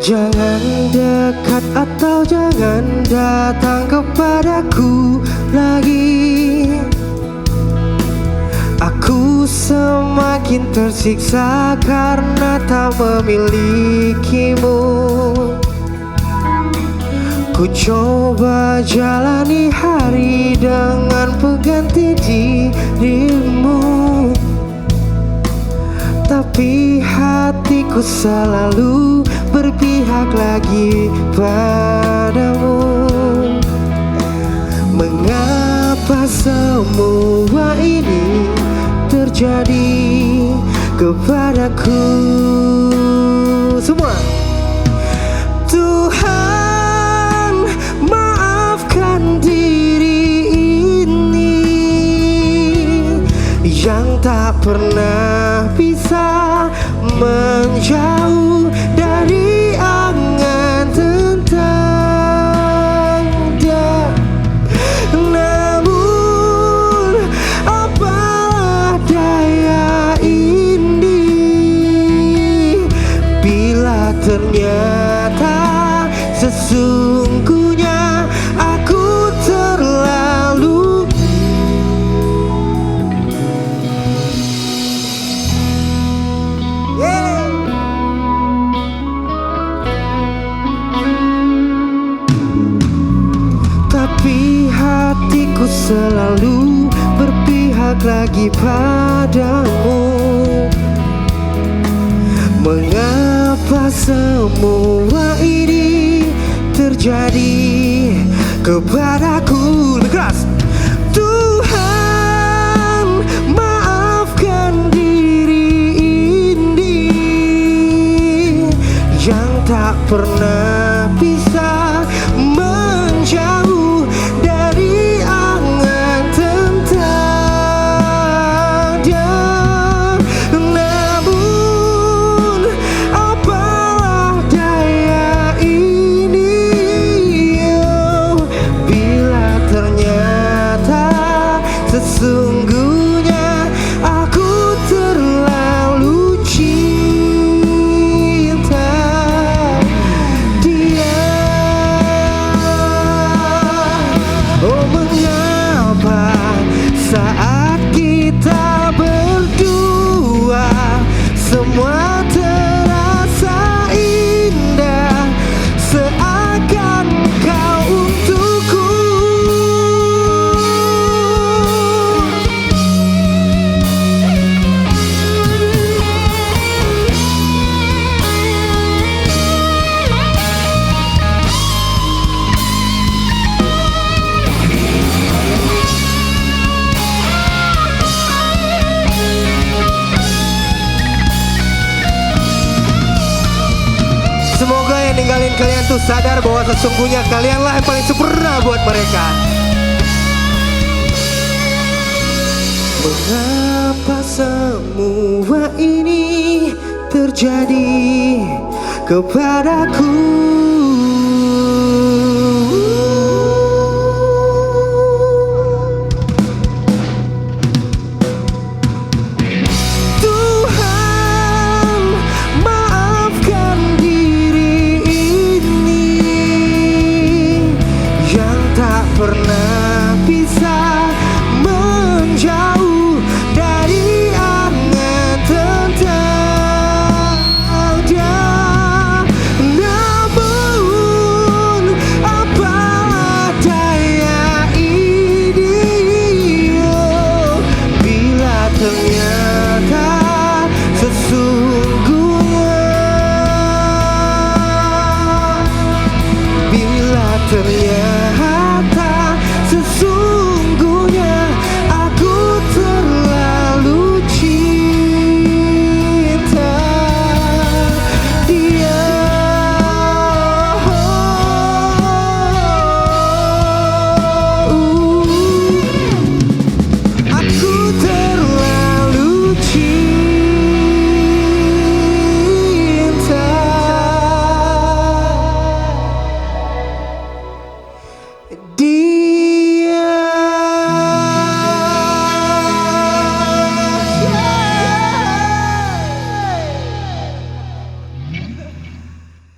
Jangan dekat atau jangan datang kepadaku lagi. Aku semakin tersiksa karena tak memilikimu. Ku coba jalani hari dengan pengganti dirimu, tapi hatiku selalu berpihak lagi padamu. Mengapa semua ini terjadi kepadaku? Semua. Tuhan, maafkan diri ini yang tak pernah bisa menjauh dari angan tentang dia. Namun apalah daya ini bila ternyata sesungguhnya aku terlalu tapi hatiku selalu berpihak lagi padamu. Mengapa semua ini terjadi kepadaku? Lebih keras. Tuhan, maafkan diri ini yang tak pernah bisa menjauh dari angan tentang dia. Namun apalah daya ini bila ternyata sesungguhnya aku terlalu cinta dia. Oh, mengapa saat kita berdua semua terasa indah, seakan kau untukku. Semoga yang ninggalin kalian tuh sadar bahwa sesungguhnya kalianlah yang paling sempurna buat mereka. Mengapa semua ini terjadi kepadaku? Pernah bisa menjauh dari angan tentang dia. Namun apalah daya ini bila ternyata sesungguhnya, bila ternyata